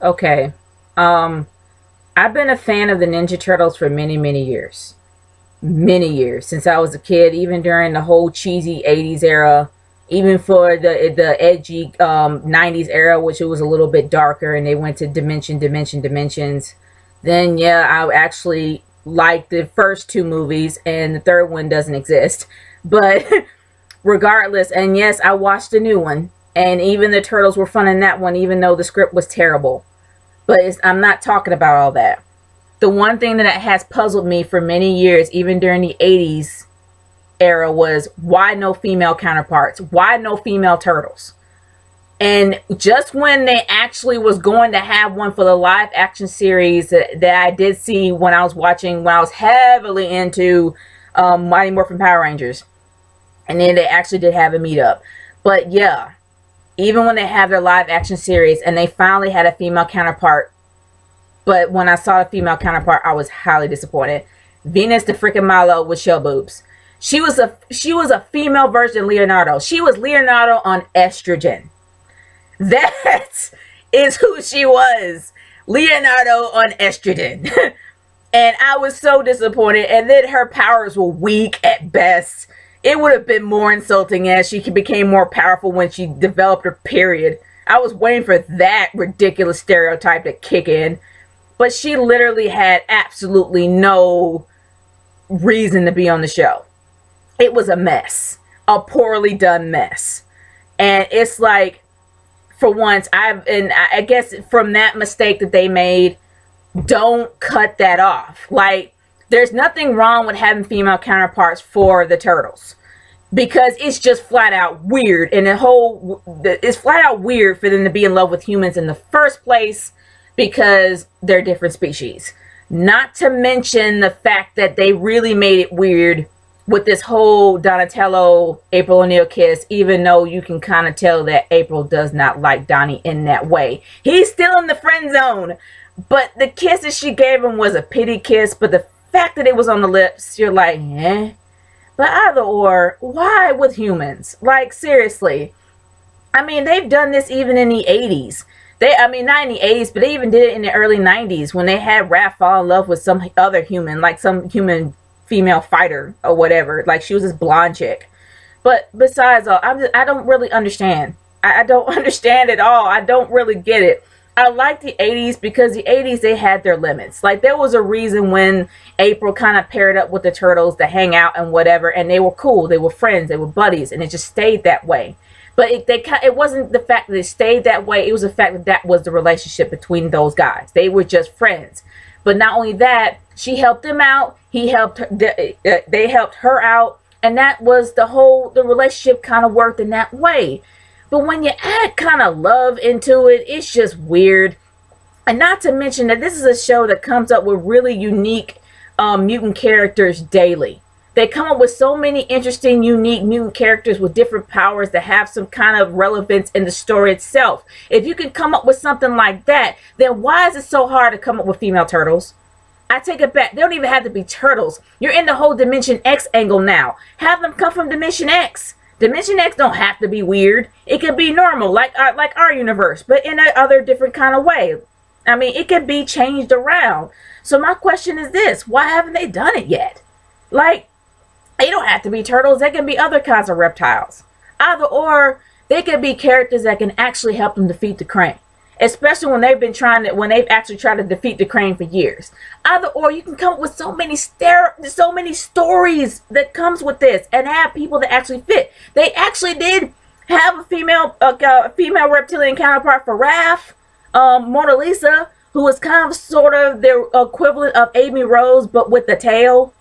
Okay. I've been a fan of the Ninja Turtles for many, many years. Many years since I was a kid, even during the whole cheesy 80s era, even for the edgy 90s era, which it was a little bit darker and they went to dimensions. Then yeah, I actually liked the first two movies and the third one doesn't exist. But regardless, and yes, I watched the new one and even the turtles were fun in that one even though the script was terrible. But I'm not talking about all that. The one thing that has puzzled me for many years, even during the 80s era, was why no female counterparts? Why no female turtles? And just when they actually was going to have one for the live action series that I did see when I was watching, when I was heavily into Mighty Morphin Power Rangers. And then they actually did have a meetup. But yeah, even when they have their live action series and they finally had a female counterpart, but when I saw the female counterpart, I was highly disappointed. Venus the freaking Milo with shell boobs. She was a female version of Leonardo. She was Leonardo on estrogen. That is who she was. Leonardo on estrogen. And I was so disappointed. And then her powers were weak at best. It would have been more insulting as she became more powerful when she developed her period. I was waiting for that ridiculous stereotype to kick in. But she literally had absolutely no reason to be on the show. It was a mess. A poorly done mess. And it's like, for once, I guess from that mistake that they made, don't cut that off. Like, there's nothing wrong with having female counterparts for the turtles. Because it's just flat out weird. And it's flat out weird for them to be in love with humans in the first place because they're different species. Not to mention the fact that they really made it weird with this whole Donatello April O'Neil kiss, even though you can kind of tell that April does not like Donnie in that way. He's still in the friend zone, but the kiss that she gave him was a pity kiss, but the fact that it was on the lips, you're like, eh? But either or, why with humans? Like, seriously. I mean, they've done this even in the 80s. Not in the 80s, but they even did it in the early 90s when they had Raph fall in love with some other human, like some human female fighter or whatever. Like, she was this blonde chick. But besides all, I don't really understand. I don't understand at all. I don't really get it. I like the 80s because the 80s, they had their limits. Like, there was a reason when April kind of paired up with the turtles to hang out and whatever, and they were cool. They were friends. They were buddies, and it just stayed that way. But it wasn't the fact that it stayed that way. It was the fact that that was the relationship between those guys. They were just friends. But not only that, she helped him out. He helped her. They helped her out. And that was the relationship kind of worked in that way. But when you add kind of love into it, it's just weird. And not to mention that this is a show that comes up with really unique mutant characters daily. They come up with so many interesting, unique mutant characters with different powers that have some kind of relevance in the story itself. If you can come up with something like that, then why is it so hard to come up with female turtles? I take it back. They don't even have to be turtles. You're in the whole Dimension X angle now. Have them come from Dimension X. Dimension X don't have to be weird. It can be normal, like our universe, but in a other different kind of way. I mean, it can be changed around. So my question is this: why haven't they done it yet? Like, they don't have to be turtles. They can be other kinds of reptiles. Either or, they can be characters that can actually help them defeat the Krang. Especially when they've actually tried to defeat the Krang for years. Either or, you can come up with so many stories that comes with this and have people that actually fit. They actually did have a female reptilian counterpart for Raph, Mona Lisa, who was kind of sort of their equivalent of Amy Rose, but with the tail.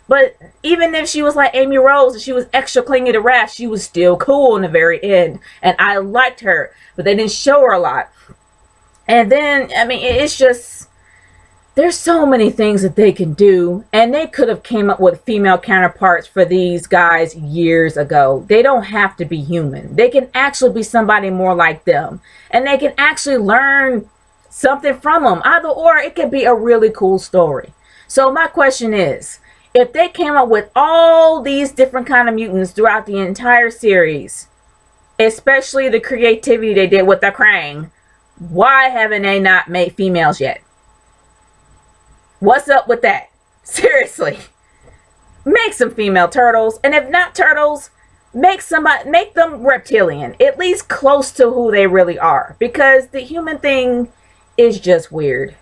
But even if she was like Amy Rose and she was extra clingy to Raph, she was still cool in the very end. And I liked her, but they didn't show her a lot. And then, I mean, it's just, there's so many things that they can do. And they could have came up with female counterparts for these guys years ago. They don't have to be human. They can actually be somebody more like them. And they can actually learn something from them. Either or, it could be a really cool story. So my question is, if they came up with all these different kind of mutants throughout the entire series, especially the creativity they did with the Krang, Why haven't they not made females yet? What's up with that? Seriously. Make some female turtles, and if not turtles, make them reptilian, at least close to who they really are, because the human thing is just weird.